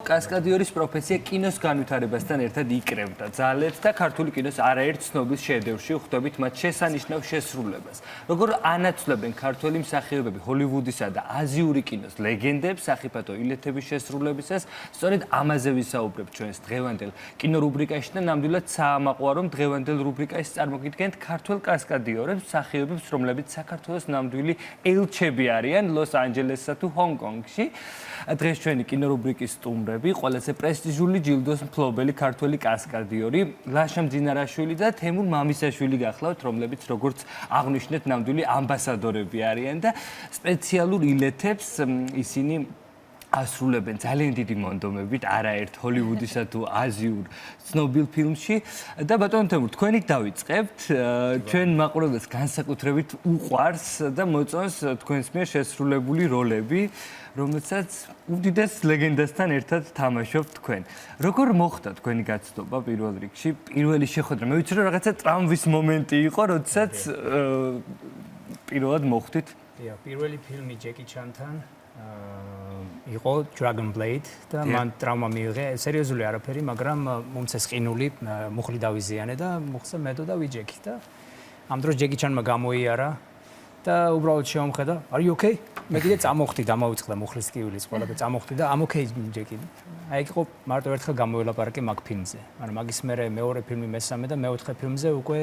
კასკადიორის პროფესია კინოს განვითარებასთან ერთად იკრებდა ძალებს და ქართული კინოს არაერთ ცნობილ შედევრში ხვდებით მათ შესანიშნავ შესრულებას. Როგორ ანაცვლებენ ქართველი მსახიობები ჰოლივუდისა და აზიური კინოს ლეგენდებს სახიფათო ილეთების შესრულებისას, სწორედ ამაზე ვისაუბრებთ ჩვენს დღევანდელ კინორუბრიკაში და ნამდვილად საამაყოა, რომ დღევანდელ რუბრიკაში წარმოგიდგენთ ქართველ კასკადიორებს, მსახიობებს, რომლებიც საქართველოს ნამდვილი ელჩები არიან ლოს-ანჯელესსა თუ ჰონგ-კონგში. დღეს ჩვენი კინორუბრიკის სტუმრები, ყველაზე პრესტიჟული ჯილდოს მფლობელი ქართველი კასკადიორი, ლაშა მძინარაშვილი და თემურ მამისაშვილი გახლავთ, რომლებიც როგორც აღნიშნეთ, ნამდვილი ამბასადორები არიან და სპეციალურ ილეთებს ისინი ასრულებენ ძალიან დიდი მონდომებით არაერთ ჰოლივუდისა თუ აზიურ ცნობილ ფილმში და ბატონო თემურ, თქვენით დავიწყებთ. ჩვენ მაყურებელს განსაკუთრებით უყვარს და მოწონს თქვენს მიერ შესრულებული როლები, რომელსაც უდიდეს ლეგენდასთან ერთად თამაშობთ თქვენ. როგორ მოხდა თქვენი გაცნობა პირველ რიგში? პირველი შეხვედრა. მე ვიცი, რომ რაღაცა ტრამვის მომენტი იყო, როდესაც პირველად მოხვდით. პირველი ფილმი ჯეკი ჩანთან იყო Dragon Blade და მან ტრაუმა მიიღე. სერიოზული არაფერი, მაგრამ მომცეს ყინული, მუხლი დავიზიანე და მოხდა მედო და ვიჯექი და ამ დროს ჯეკი ჩანმა გამოიარა და უბრალოდ შეომხედა. Are you okay? მე კიდე წამოხდი, დამავიწყდა მუხლის ტკივილის ყველაფერი წამოხდი და I'm okay ჯეკი. აი იყო მარტო ერთხელ გამოელაპარაკე მაგ ფილმზე. მაგრამ მაგის მერე მეორე ფილმი, მესამე და მეოთხე ფილმზე უკვე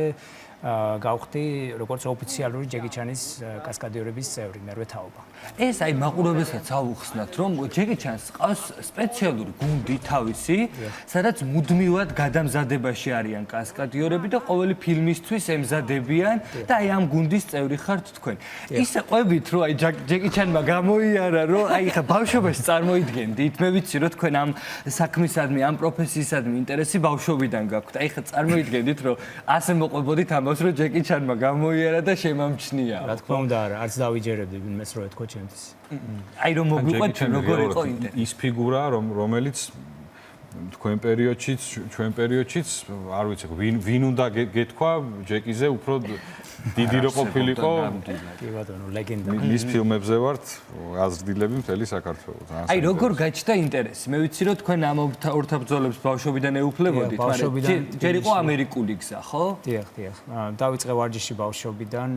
გავხდი როგორც ოფიციალური ჯეკი ჩანის კასკადიორების წევრი, მერვე თაობა. ეს აი მაყურებელსაც აუხსნათ, რომ ჯეკი ჩანს ყავს სპეციალური გუნდი თავისი, სადაც მუდმივად გადამზადებაში არიან კასკადიორები და ყოველი ფილმისთვის ემზადებიან და აი ამ გუნდის წევრი ხართ თქვენ. ისე ყვებით, რომ აი ჯეკი ჩანმა გამოიარა, რომ აი ხა ბავშვობაში წარმოიდგენდით, მე ვიცი, რომ თქვენ ამ საქმისადმი, ამ პროფესიისადმი ინტერესი ბავშვობიდან გაქვთ. აი ხა წარმოიდგენდით, რომ ასე მოყვებოდით ამას, რომ ჯეკი ჩანმა გამოიარა და შემამჩნია. რა თქმა უნდა, არც დავიჯერებდი ვინმეს რო ეთქვა ჩემთვის. აი რომ მოგვიყვეთ, როგორ იყო ინტერესი. ის ფიგურა, რომელიც თქვენ პერიოდშიც, ჩვენ პერიოდშიც, არ ვიცი, ვინ უნდა გეთქვა ჯეკიზე უფრო დიდი რო ყოფილიყო. კი ბატონო, ლეგენდა. მის ფილმებზე ვართ აზრდილები მთელი საქართველოს. აი როგორ გაჩნდა ინტერესი? მე ვიცი, რომ თქვენ ამ ორთაბრძოლებს ბავშვობიდან ეუფლებოდით, მაგრამ ჯერ იყო ამერიკული გზა, ხო? დიახ. დავიწყე ვარჯიში ბავშვობიდან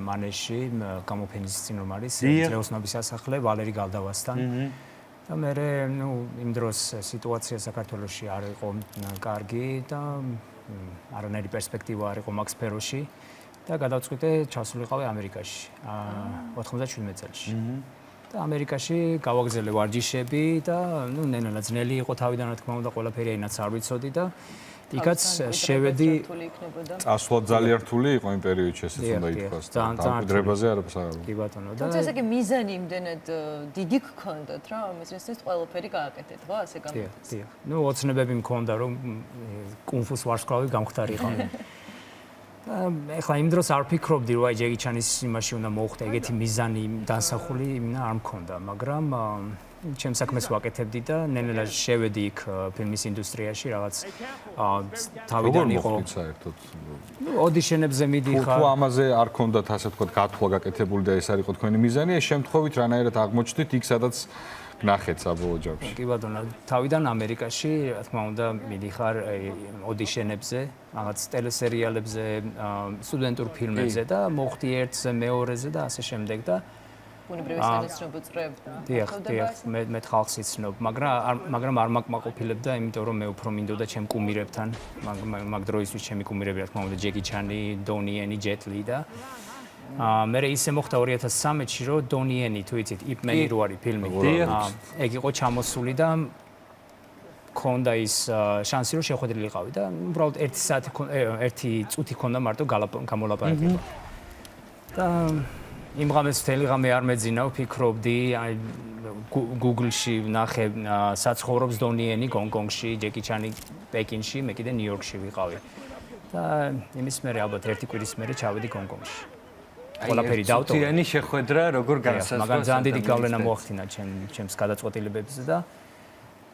მანეში, გამოფენის წინ რომ არის, ძრეოსნობის სასახლე ვალერი გალდავასთან. და მე იმ დროს სიტუაცია საქართველოში არ იყო კარგი და არანაირი პერსპექტივა არ იყო მაგ სფეროში და გადავწყვიტე ჩასულიყავი ამერიკაში 97 წელს. და ამერიკაში გავაგზავნე ვარჯიშები და ნელა ძნელი იყო თავიდან რა თქმა უნდა ყველაფერი აინაც არ ვიცოდი და იქაც შევედი წასვლა ძალიან რთული იყო იმ პერიოდში ესეც უნდა ითქვას. დამკვიდრებაზე არაფერს არ არის. კი ბატონო და თუმცა ესე იგი მიზანი იმდენად დიდი გქონდათ რა ამისთვის ყველაფერი გააკეთეთ ხო ასე გამოდის. დიახ. ოცნებები მქონდა რომ კუნფუს ვარსკვლავი გამختارიყავი. და ეხლა იმ დროს არ ფიქრობდი რომ აი ჯეკი ჩანის იმაში უნდა მოვხდე ეგეთი მიზანი დასახული იმნა არ მქონდა, მაგრამ ჩემ საქმეს ვაკეთებდი და ნელა შევედი იქ ფილმის ინდუსტრიაში რაღაც თავიდან იყო საერთოდ ოდიშენებზე მიდიხარ. თუ ამაზე არ ქონდათ ასე ვთქვათ გათვლა გაკეთებული და ეს არ იყო თქვენი მიზანი, ეს შემთხვევით რანაირად აღმოჩნდით იქ სადაც გნახეთ საბოლოო ჯამში. კი ბატონო, თავიდან ამერიკაში რა თქმა უნდა მიდიხარ ოდიშენებზე, რაღაც ტელესერიალებზე, სტუდენტურ ფილმებზე და მოხდი ერთზე, მეორეზე და ასე შემდეგ და უნებრივი სანაცნობო წრეები. დიახ, მე ხალხს იცნობ, მაგრამ არ მაკმაყოფილებდა, იმიტომ რომ მე უფრო მინდოდა ჩემ კუმირებთან, მაგ დროისთვის ჩემი კუმირები რა თქმა უნდა ჯეკი ჩანი, დონი ენი, ჯეტ ლი და მე ისე მოხდა 2013-ში რომ დონი ენი თუ იცით იპ მენი რო არის ფილმი. ეგ იყო ჩამოსული და ქონდა ის შანსი რომ შეხვედრილიყავი და უბრალოდ 1 წუთი ქონდა მარტო გამოლაპარაკება. და იმ ღამეს მთელი ღამე არ მეძინა, ვფიქრობდი, აი Google-ში ვნახე საცხოვრობს დონი ენი ჰონგ-კონგში, ჯეკი ჩანი პეკინში, მე კიდე ნიუ-იორკში ვიყავი. და იმის მერე ალბათ 1 კვირის მერე ჩავედი ჰონგ-კონგში. ყველაფერი დავტოვე. წუთიანი შეხვედრა როგორ განსაზღვრა? მაგრამ ძალიან დიდი გავლენა მოახდინა ჩემს გადაწყვეტილებებზე და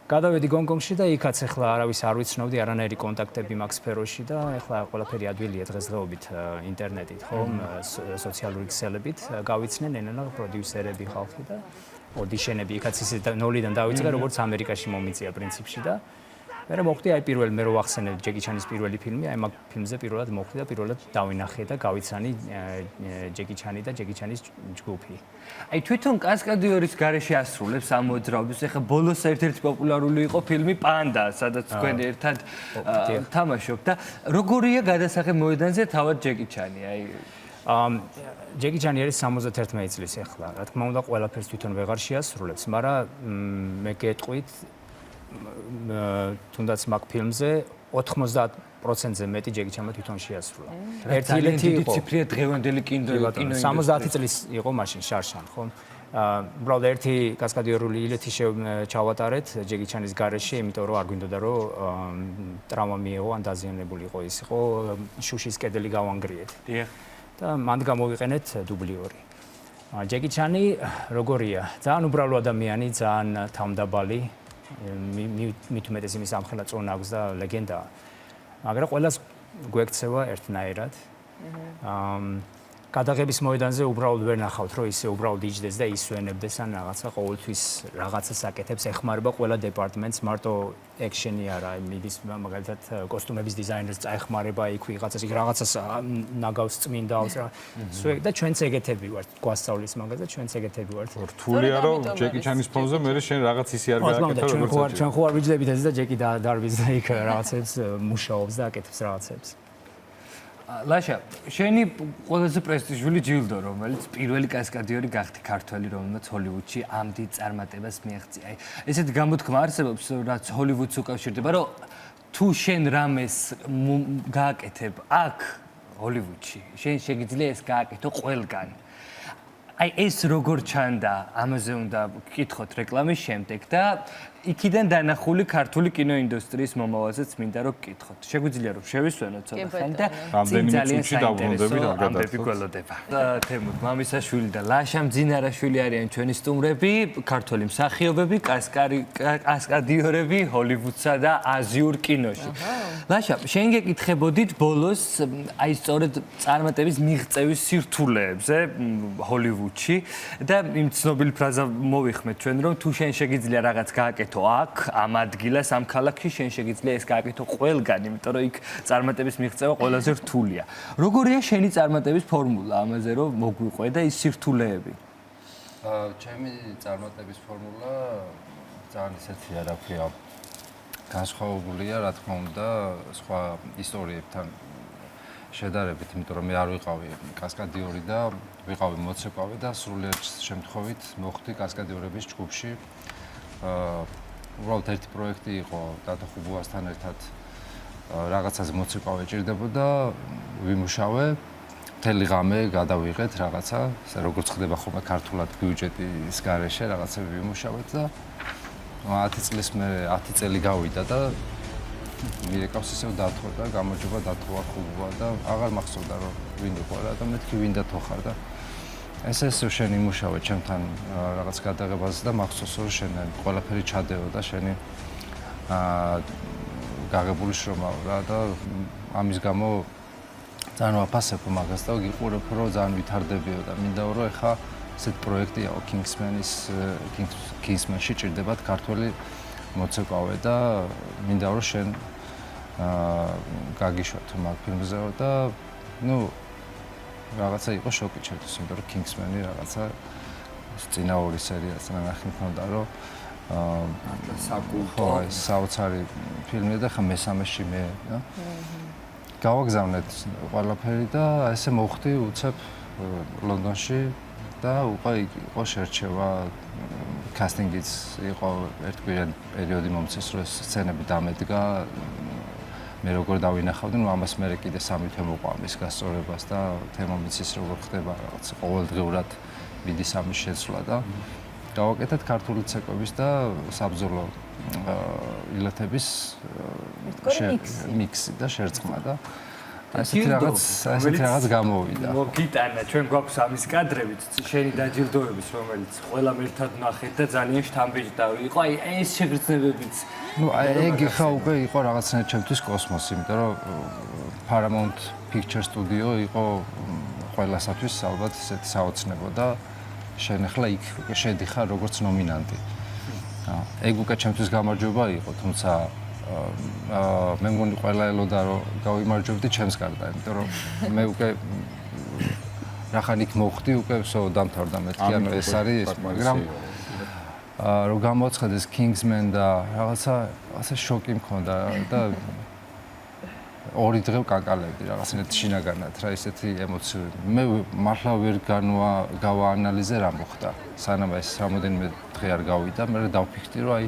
გადავედი ჰონგ-კონგში და იქაც ახლა არავის არ ვიცნობდი, არანაირი კონტაქტები მაგ სფეროში და ახლა ყველაფერი ადვილია დღესდღეობით ინტერნეტით, ხო, სოციალური ქსელებით გავიცნენ ნელა პროდიუსერები ხალხი და ოდიშენები იქაც ისე ნოლიდან დავიწყე, როგორც ამერიკაში მომიწია პრინციპში და მე მოხდი აი პირველ მე რო ვახსენებ ჯეკი ჩანის პირველი ფილმი, აი მაგ ფილმზე პირველად მოხდი და პირველად დავინახე და გავიცანი ჯეკი ჩანი და ჯეკი ჩანის ჯგუფი. აი თვითონ კასკადიორის გარეშე ასრულებს ამ მოძრაობას. ეხლა ბოლოს ერთ-ერთი პოპულარული იყო ფილმი პანდა, სადაც თქვენ ერთად თამაშობთ და როგორია გადასახებ მოედანზე თავად ჯეკი ჩანი? აი ჯეკი ჩანი არის 71 წლის ახლა. რა თქმა უნდა, ყველაფერს თვითონ ვეღარ შეასრულებს, მაგრამ მე გეტყვით თუნდაც მაგ ფილმზე 90%-ზე მეტი ჯეკი ჩანმა თვითონ შეასრულა. ერთი ციფრია დღევანდელი კინო 70 წლის იყო მაშინ შარშან, ხო? უბრალოდ ერთი კასკადიორული ილეთი ჩავატარეთ ჯეკი ჩანის გარეშე, იმიტომ რომ არ გვინდოდა რომ ტრავმა მიეღო ან დაზიანებული იყო ის იყო შუშის კედელი გავანგრიეთ. დიახ. და მანდ გამოვიყენეთ დუბლიორი. ჯეკი ჩანი როგორია? ძალიან უბრალო ადამიანი, ძალიან თავმდაბალი. მით უმეტეს იმის ამხელა წონა აქვს და ლეგენდაა. მაგრამ ყველას გვექცევა ერთნაირად. გადაღების მოედანზე უბრალოდ ვერ ნახავთ, რომ ისე უბრალოდ იჯდეს და ისვენებდეს ან რაღაცა ყოველთვის რაღაცას აკეთებს, ეხმარება ყველა დეპარტამენტს, მარტო ექშენი არა, მიდის მაგალითად კოსტუმების დიზაინერს წაეხმარება იქ ვიღაცას, იქ რაღაცას ნაგავს წმინდავს რა. და ჩვენც ეგეთები ვართ, გვასწავლის მაგას და ჩვენც ეგეთები ვართ. რთულია რომ ჯეკი ჩანის ფონზე მე შენ რაღაც ისე არ გააკეთო როგორც ჩვენ ხო არ ვიჯდებით ეს და ჯეკი დარბის და იქ რაღაცებს მუშაობს და აკეთებს რაღაცებს. ლაშა, შენი ყველაზე პრესტიჟული ჯილდო, რომელიც პირველი კასკადიორი გახდი ქართველი, რომელმაც ჰოლივუდში ამ დიდ წარმატებას მიაღწია. აი, ესეთი გამოთქმა არსებობს, რაც ჰოლივუდს უკავშირდება, რომ თუ შენ რამეს გააკეთებ აქ ჰოლივუდში, შენ შეგიძლია ეს გააკეთო ყველგან. აი, ეს როგორ ჩანდა, ამაზე უნდა გკითხოთ რეკლამის შემდეგ და იქიდან დანახული ქართული კინოინდუსტრიის მომავალზეც მინდა რომ გკითხოთ. შეგვიძლია რომ შევისვენოთ ცოტა ხანი და რამდენიმე წუთში დავბრუნდებით არ ამბები გველოდება. თემურ მამისაშვილი და ლაშა მძინარაშვილი არიან ჩვენი სტუმრები, ქართველი მსახიობები, კასკადიორები ჰოლივუდსა და აზიურ კინოში. ლაშა, შენ გეკითხებოდით ბოლოს აი სწორედ წარმატების მიღწევის სირთულეებზე ჰოლივუდში და იმ ცნობილი ფრაზა მოვიხმეთ ჩვენ რომ თუ შენ შეგიძლია რაღაც გააკეთო აქ ამ ადგილას ამ ქალაქში შენ შეგიძლია ეს გააკეთო ყველგან, იმიტომ რომ იქ წარმატების მიღწევა ყველაზე რთულია. როგორია შენი წარმატების ფორმულა ამაზე რომ მოგვიყვე და ის სირთულეები? ჩემი წარმატების ფორმულა ძალიან ისეთია, რა ქვია, განსხვავებულია, რა თქმა უნდა, სხვა ისტორიებთან შედარებით, იმიტომ რომ მე არ ვიყავი კასკადიორი და ვიყავი მოცეკვავე და სრულიად შემთხვევით მოხდი კასკადიორების ჯგუფში. უბრალოდ ერთი პროექტი იყო დათო ხუბუასთან ერთად რაღაცას მოცეკვავე ჭირდებოდა, ვიმუშავე, მთელი ღამე გადავიღეთ რაღაცა, როგორც ხდება ხოლმე ქართულად ბიუჯეტის გარეშე რაღაცები ვიმუშავეთ და 10 წელი გავიდა და მირეკავს ისევ დათო და გამარჯობა დათოა ხუბუა და აღარ მახსოვდა რომ ვინ იყო რა და მეთქი ვინ დათო ხარ და ესე შენ იმუშავე ჩემთან რაღაც გადაღებაზე და მახსოვს რომ შენ ყველაფერი ჩადეო და შენი გაღებული შრომაა რა და ამის გამო ძალიან ვაფასებ მაგას და გიყურებ რომ ძალიან ვითარდებიო და მინდა რომ ეხა ესეთ პროექტია Kingsman-ში ჭირდებათ ქართველი მოცეკვავე და მინდა რომ შენ გაგიშვათ მაგ ფილმზეო და ნუ რაღაცა იყო შოკი ჩემთვის, იმიტომ რომ Kingsman-ი რაღაცა წინა ორი სერიაც ნახე მქონდა რომ საკულტო საოცარი ფილმია და ხა მესამეში მე და გავაგზავნეთ ყველაფერი და ესე მოხდი უცებ ლონდონში და იყო შერჩევა კასტინგიც იყო ერთგვარი პერიოდი მომწეს რომ სცენები დამედგა მე როგორ დავინახავდი, ნუ ამას მე კიდე 3 თვე მოყვა მის გასწორებას და თემა მიცის როგორ ხდება რაღაც ყოველდღიურად მიდის ამის შეცვლა და გავაკეთეთ ქართული ცეკვების და საბრძოლო ილეთების მიქსი და შერწყმა და ასეთი რაღაც გამოვიდა. მოგიტანა, ჩვენ გვაქვს ამის კადრებიც, შენი დაჯილდოების, რომელიც ყველამ ერთად ნახეთ და ძალიან შთამბეჭდავი იყო. აი ეს შეგრძნებებიც. ნუ ეგ ხა უკვე იყო რაღაცნაირად ჩემთვის კოსმოსი, იმიტომ რომ Paramount Picture Studio იყო ყველასათვის ალბათ ისეთი საოცნებო და შენ ახლა იქ შედიხარ როგორც ნომინანტი. ეგ უკვე ჩემთვის გამარჯვება იყო, თუმცა მე მგონი ყველა ელოდა რომ გავიმარჯვებდი ჩემს გარდა, იმიტომ რომ მე უკვე რახან იქ მოვხდი უკვე დამთავრდა მეთქი, ანუ ეს არის, მაგრამ რომ გამოაცხადეს Kingsman და რაღაცა ასე შოკი მქონდა და ორი დღე ვკაკალებდი რაღაცნაირად შინაგანად რა ისეთი ემოციური. მე მართლა ვერ გავაანალიზე რა მოხდა. სანამ ეს რამოდენიმე დღე არ გავიდა, მე დავფიქრდი რომ აი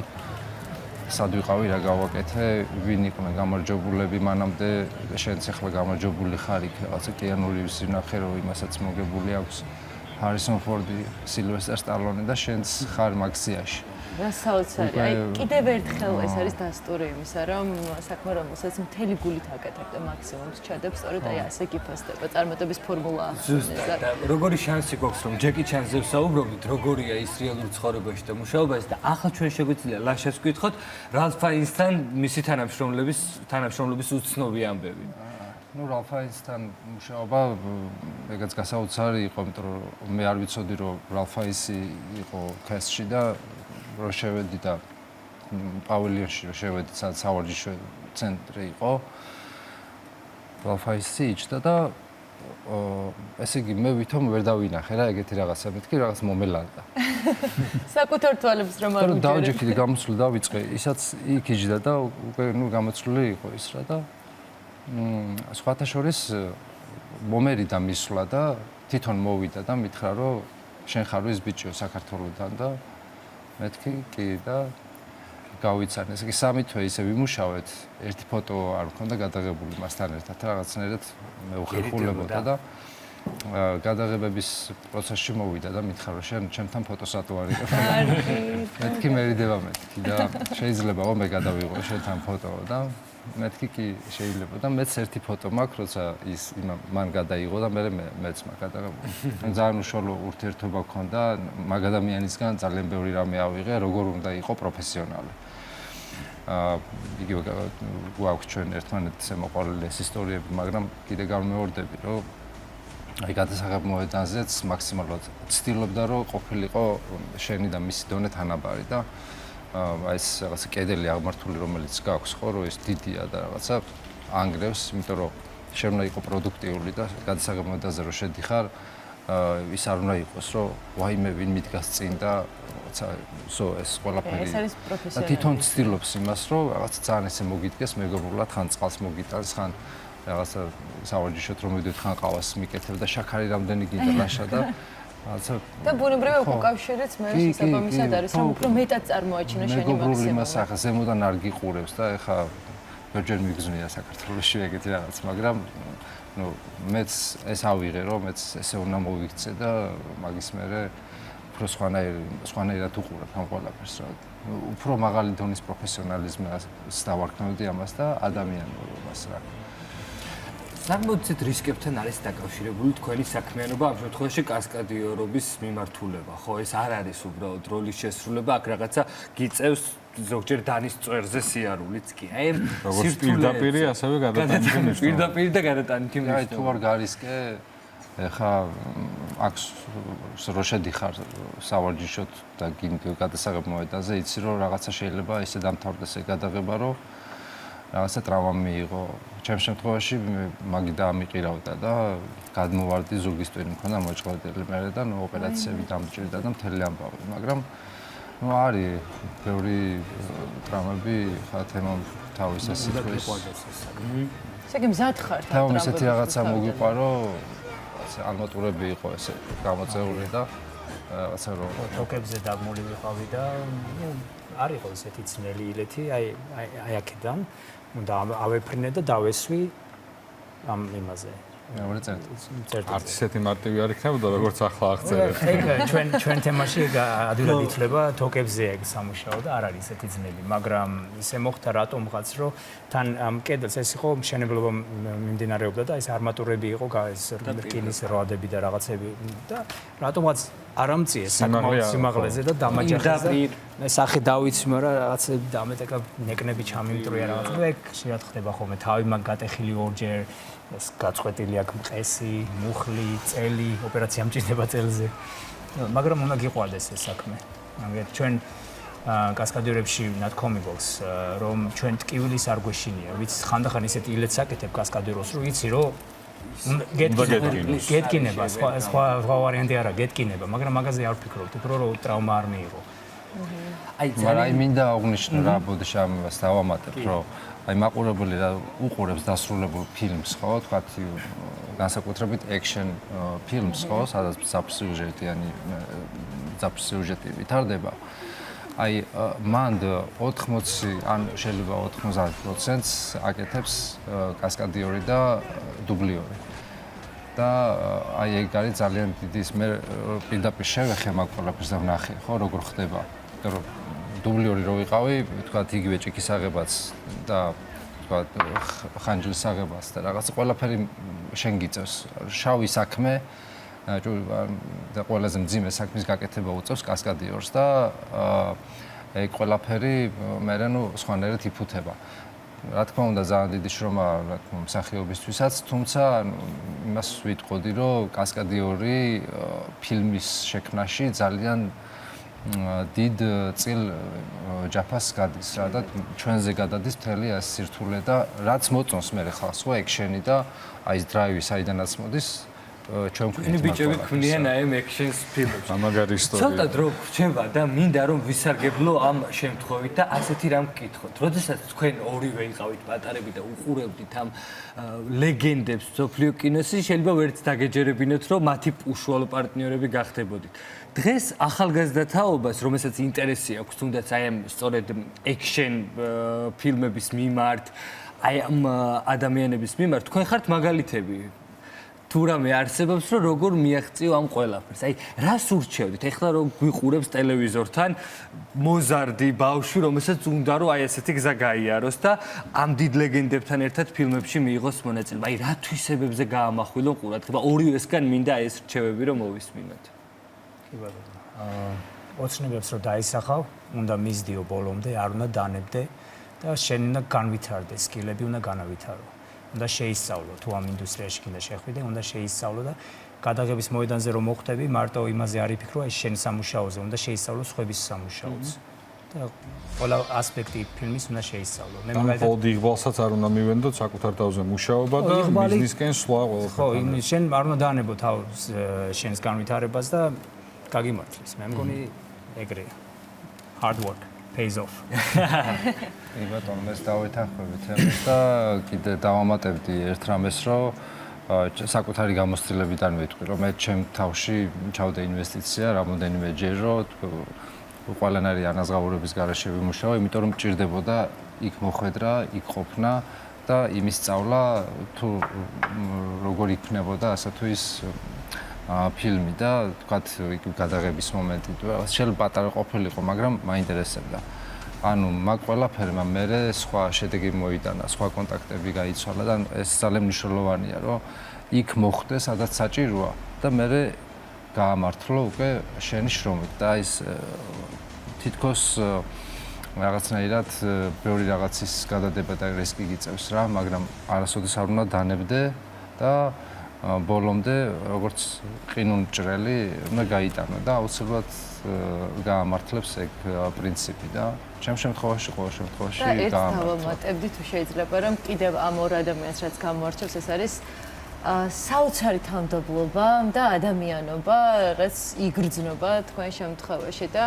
სად ვიყავი, რა გავაკეთე, ვინ იყვნენ გამარჯვებულები მანამდე, შენც ახლა გამარჯვებული ხარ იქ რაღაცა კიანუ რივზი ნახე რომ იმასაც მოგებული აქვს ჰარისონ ფორდი, სილვესტერ სტალონე და შენც ხარ მაგსიაში. რა საოცარი. აი კიდევ ერთხელ ეს არის დასტური იმისა, რომ საქმე რომელსაც მთელი გულით აკეთებდა მაქსიმუმს ჩადებს, სწორედ აი ასე გიფასდება წარმატების ფორმულა. ზუსტად. როგორი შანსი გვაქვს რომ ჯეკი ჩანზე ვსაუბრობთ, როგორია ის რეალურ ცხოვრებაში და მუშაობაში და ახლა ჩვენ შეგვიძლია ლაშას ვკითხოთ რალფ ფაინსთან მისი თანამშრომლობის უცნობი ამბები. ნუ რალფ ფაინსთან მუშაობა ეგაც გასაოცარი იყო, იმიტომ რომ მე არ ვიცოდი რომ რალფ ფაინსი იყო კასტში და რო შევედი და პავილიონში რო შევედი, სადაც სავარჯიშო ცენტრი იყო. რალფ ფაინსი იჭდა და ესე იგი მე ვითომ ვერ დავინახე რა ეგეთი რაღაცა, მეთქი რაღაც მომელანდა. საკუთარ თვალებს რომ არ ვიჯერე. დავჯექი გამოსვლა დავიწყე, ისაც იქ იჯდა და უკვე ნუ გამოცვლილი იყო ის რა და სხვათა შორის მომერიდა მისვლა და თვითონ მოვიდა და მითხრა რომ შენ ხარ ის ბიჭიო საქართველოსთან და მეთქი კი და გავიცანე. ესე იგი სამი თვე ისე ვიმუშავეთ, ერთი ფოტო არ მქონდა გადაღებული მასთან ერთად რაღაცნაირად მე უხერხულებოდა და გადაღებების პროცესში მოვიდა და მითხრა რომ შენ ჩემთან ფოტოსატუ არ იყო. მეთქი მერიდება მეთქი და შეიძლება მე გადავიღო შენთან ფოტო და მეთქი კი შეიძლება და მეც ერთი ფოტო მაქვს, როცა ის მან გადაიღო და მე მეც მაგ გადაღებული. ძალიან უშუალო ურთიერთობა გქონდა მაგ ადამიანისგან, ძალიან ბევრი რამე ავიღე, როგორ უნდა იყო პროფესიონალი. იგივე გვაქვს ჩვენ ერთმანეთს მოყოლილი ეს ისტორიები, მაგრამ კიდე გამეორდები, რომ აი გადასაღებ მოედანზეც მაქსიმალურად ცდილობდა რომ ყოფილიყო შენი და მისი დონე თანაბარი და ეს რაღაცა კედელი აღმართული რომელიც გაქვს ხო რომ ეს დიდია და რაღაცა ანგრევს, იმიტომ რომ შენ უნდა იყო პროდუქტიული და გადასაღებ მოედანზე რომ შედიხარ ის არ უნდა იყოს რომ ვაიმე ვინ მიდგას წინ და რაღაცა ეს ყველაფერი ეს არის პროფესიონალი. და თვითონ ცდილობს იმას რომ რაღაცა ძალიან ესე მოგიდგეს მეგობრულად, ხან წყალს მოგიტანს, ხან რაღაცა სავარჯიშოდ რომ მივიდეთ ხან ყავას მიკეთებ და შაქარი რამდენი გინდა ლაშა და რაღაცა და ბუნებრივად უკავშირიც მე შესაბამისად არის რომ უფრო მეტად წარმოაჩინა შენი მაქსიმუმი. მეგობრული იმას ახლა ზემოდან არ გიყურებს და ეხა ბევრჯერ მიგზნია საქართველოში ეგეთი რაღაც, მაგრამ ნუ მეც ეს ავიღე რომ მეც ესე უნდა მოვიქცე და მაგის მერე უფრო სხვანაირად უყურებ ამ ყველაფერს რა. უფრო მაღალი დონის პროფესიონალიზმს დავარქმევდი ამას და ადამიანურობას რა. საკმაოდ ცით რისკებთან არის დაკავშირებული თქვენი საქმიანობა, ამ შემთხვევაში კასკადიორობის მიმართულება, ხო? ეს არ არის უბრალოდ როლის შესრულება, აქ რაღაცა გიწევს ზოგჯერ დანის წვერზე სიარულიც კი. აი, როგორც პირდაპირი, ასევე გადატანითი მნიშვნელობა. პირდაპირი და გადატანითი აი თუ არ გარისკე, ეხა აქვს რო შედიხარ სავარჯიშოდ და გინდ გადასაღებ მოედანზე, იცი რომ რაღაცა შეიძლება ისე დამთავრდეს ეგ გადაღება, რომ რაღაცა ტრავმა მიიღო. ჩემ შემთხვევაში მაგი დაამიყირავდა და გადმოვარდი ზურგის ტვინი მქონდა მოჭყვეტილი მერე და ნუ ოპერაციები დამჭირდა და მთელი ამბავი, მაგრამ ნუ არის ბევრი ტრავმები ხა თემა თავის სიტყვის. ესე იგი მზად ხარ თავი ესეთი რაღაცა მოგიყვარო, ასე ალმატურები იყო ესე გამოწეული და რაღაცა რომ თოკებზე დაგმული ვიყავი და ნუ არ იყო ესეთი ძნელი ილეთი, აი აქედან უნდა ავეფრინე და დავესვი ამ იმაზე. მეორე წერტილზე. არც ისეთი მარტივი არ იქნებოდა, როგორც ახლა აღწერეთ. ეგ ჩვენ თემაში ადვილად ითვლება თოკებზე ეგ სამუშაო და არ არის ესეთი ძნელი, მაგრამ ისე მოხდა რატომღაც რომ თან ამ კედელს ეს იყო მშენებლობა მიმდინარეობდა და ეს არმატურები იყო ეს რკინის რვადები და რაღაცები და რატომღაც არ ამწიეს საკმაოდ სიმაღლეზე და დამაჯახეს და სახე დავიცი, მაგრამ რაღაცები დამეტეკა ნეკნები ჩამიმტრია რაღაცა და ეგ შეიძლება ხდება ხოლმე თავი მაგ გატეხილი ორჯერ ეს გაწყვეტილი აქვს მყესი, მუხლი, წელი, ოპერაცია მჭირდება წელზე. მაგრამ უნდა გიყვარდეს ეს საქმე. მაგეთ ჩვენ კასკადიორებში ნათქვამი გვაქვს, რომ ჩვენ ტკივილის არ გვეშინია, ვიცი ხანდახან ისეთი ილეთს აკეთებ კასკადიოროს, რომ იცი რომ გეტკინება, სხვა ვარიანტი არა, გეტკინება, მაგრამ მაგაზე არ ვფიქრობთ, უფრო რომ ტრავმა არ მიიღო. მაგრამ მინდა აღნიშნო რა, ბოდიში ამას დავამატებ, რომ აი მაყურებელი რა უყურებს დასრულებულ ფილმს, ხო, თქვა განსაკუთრებით action ფილმს, ხო, სადაც ზაფსიუჟეტი ვითარდება. აი მან 80 ან შეიძლება 90%-ს აკეთებს კასკადიორი და დუბლიორი. და აი ეგ არის ძალიან დიდი მე პირდაპირ შევეხე მაგ ყველაფერს და ვნახე, ხო, როგორ ხდება. იმიტომ რომ დუბლიორი რო ვიყავი, თქვა იგივე ჭიქის აღებაც და თქვა ხანჯლის აღებაც და რაღაცა ყველაფერი შენ გიწევს. შავი საქმე და ყველაზე მძიმე საქმის გაკეთება უწევს კასკადიორს და ეგ ყველაფერი მერე ნუ სხვანაირად იფუთება. რა თქმა უნდა ძალიან დიდი შრომა რა თქმა მსახიობისთვისაც, თუმცა იმას ვიტყოდი, რომ კასკადიორი ფილმის შექმნაში ძალიან დიდ წილ ჯაფას გადის რა და ჩვენზე გადადის მთელი ეს სირთულე და რაც მოწონს მე ხალხს ხო ექშენი და აი ეს დრაივი საიდანაც მოდის ჩვენ ვქენი ბიჭები ქმნიან აი ამ ექშენს ფილმებს. ამაგარი ისტორია. ცოტა დრო გრჩება და მინდა რომ ვისარგებლო ამ შემთხვევით და ასეთი რამ გკითხოთ. როდესაც თქვენ ორივე იყავით პატარები და უყურებდით ამ ლეგენდებს სოფლიო კინოში, შეიძლება ვერც დაგეჯერებინოთ, რომ მათი უშუალო პარტნიორები გახდებოდით. დღეს ახალგაზრდა თაობას, რომელსაც ინტერესი აქვს თუნდაც აი ამ სწორედ ექშენ ფილმების მიმართ, აი ამ ადამიანების მიმართ, თქვენ ხართ მაგალითები. თუ რამე არსებობს, რომ როგორ მიაღწიო ამ ყველაფერს. აი, რას ურჩევდით? ეხლა რომ გვიყურებს ტელევიზორთან მოზარდი ბავშვი, რომელსაც უნდა რომ აი ესეთი გზა გაიაროს და ამ დიდ ლეგენდებთან ერთად ფილმებში მიიღოს მონაწილეობა. აი, რა თვისებებზე გაამახვილონ ყურადღება? ორივესგან მინდა ეს რჩევები რომ მოვისმინოთ. კი ბატონო. ოცნებებს რომ დაისახავ, უნდა მისდიო ბოლომდე, არ უნდა დანებდე და შენ უნდა განვითარდე, სკილები უნდა განავითარო. უნდა შეისწავლო თუ ამ ინდუსტრიაში კიდე შეხვიდე, უნდა შეისწავლო და გადაღების მოედანზე რომ მოხვდები, მარტო იმაზე არ იფიქრო, აი შენ სამუშაოზე, უნდა შეისწავლო სხვების სამუშაოც. და ყველა ასპექტი ფილმის უნდა შეისწავლო. მე მაგალითად ბოლდი იღბალსაც არ უნდა მივენდოთ საკუთარ თავზე მუშაობა და ბიზნესკენ სვლა ყველაფერი. ხო, შენ არ უნდა დაანებო თავს შენს განვითარებას და გაგიმართლეს. მე მგონი ეგრეა. Hard work pays off. კი ბატონო, მე დავეთანხმები თემას და კიდე დავამატებდი ერთ რამეს, რომ საკუთარი გამოცდილებიდან ვიტყვი, რომ მე ჩემ თავში ჩავდა ინვესტიცია, რამოდენიმე ჯერ რომ ყველანაირი ანაზღაურების გარეშე ვიმუშაო, იმიტომ რომ მჭირდებოდა იქ მოხვედრა, იქ ყოფნა და იმის სწავლა თუ როგორ იქნებოდა ასე თუ ის ფილმი და თქვათ იქ გადაღების მომენტი შეიძლება პატარა ყოფილიყო, მაგრამ მაინტერესებდა. ანუ მაგ ყველაფერმა მე სხვა შედეგი მოიტანა, სხვა კონტაქტები გაიცვალა და ეს ძალიან მნიშვნელოვანია, რომ იქ მოხდე, სადაც საჭიროა და მე გაამართლო უკვე შენი შრომით და ის თითქოს რაღაცნაირად ბევრი რაღაცის გადადება და რისკი გიწევს რა, მაგრამ არასოდეს არ უნდა დანებდე და ბოლომდე როგორც ყინულჭრელი უნდა გაიტანო და აუცილებლად გაამართლებს ეგ პრინციპი და ჩემ შემთხვევაში ყოველ შემთხვევაში გაამართლებს. და ეს დავამატებდი თუ შეიძლება რომ კიდევ ამ ორ ადამიანს რაც გამოარჩევს ეს არის საოცარი თანმდაბლობა და ადამიანობა, რაც იგრძნობა თქვენ შემთხვევაში და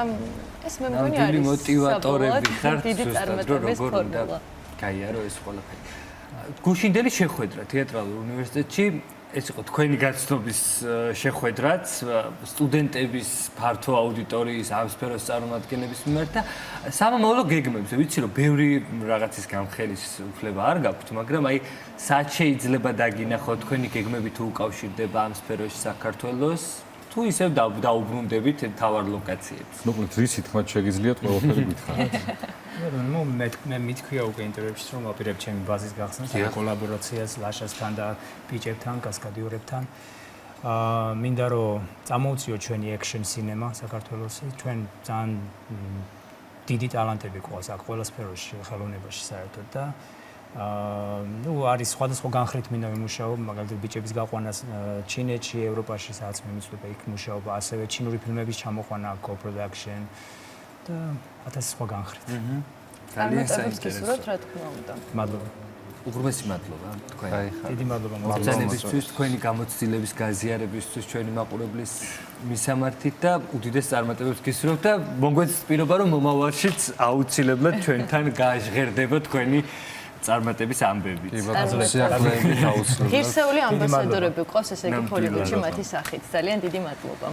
ეს მე მგონი არის დიდი მოტივატორები ხართ დიდი წარმატების ფორმულა. გაიარო ეს ყველაფერი. გუშინდელი შეხვედრა თეატრალურ უნივერსიტეტში ეს იყო თქვენი გაცნობის შეხვედრაც სტუდენტების ფართო აუდიტორიის ამ სფეროს წარმომადგენლების მიმართ და სამომავლო გეგმებზე ვიცი რომ ბევრი რაღაცის გამხელის უფლება არ გაქვთ, მაგრამ აი სად შეიძლება დაგინახოთ თქვენი გეგმები თუ უკავშირდება ამ სფეროში საქართველოს თუ ისევ დაუბრუნდებით თავარ ლოკაციებს. მოკლედ რისი თქმა შეგიძლიათ ყველაფერი გითხარით. ნუ მე მithქვია უკვე ინტერვიუში რომ ვაპირებ ჩემი ბაზის გახსნას კოლაბორაციას ლაშასთან და ბიჭებთან, კასკადიორებთან. მინდა რომ წამოვწიო ჩვენი action cinema საქართველოში. ჩვენ ძალიან დიდი ტალანტები ყავს აქ ყველა სფეროში, ხელოვნებაში საერთოდ და ნუ არის სხვადასხვა განხრით მინდა ვიმუშაო, მაგალითად ბიჭების გაყვანას ჩინეთში, ევროპაში, სადაც მე მიცვლება იქ მუშაობა, ასევე ჩინური ფილმების ჩამოყვანა, co-production და ათასი სხვა განხრით. ძალიან წარმატებებს საინტერესო. გისურვებთ, რა თქმა უნდა. მადლობა. უღრმესი მადლობა თქვენ. დიდი მადლობა. მოგზაურობისთვის, თქვენი გამოცდილების გაზიარებისთვის, ჩვენი მაყურებლის მისამართით და უდიდეს წარმატებებს გისურვებთ და მოგგვეცეთ პირობა, რომ მომავალშიც აუცილებლად ჩვენთან გააჟღერდება თქვენი წარმატების ამბები. კი ბატონო, სიახლეებით აუცილებლად. ღირსეული ამბასადორები ყავს, ესე იგი ჰოლივუდში მათი სახით. ძალიან დიდი მადლობა.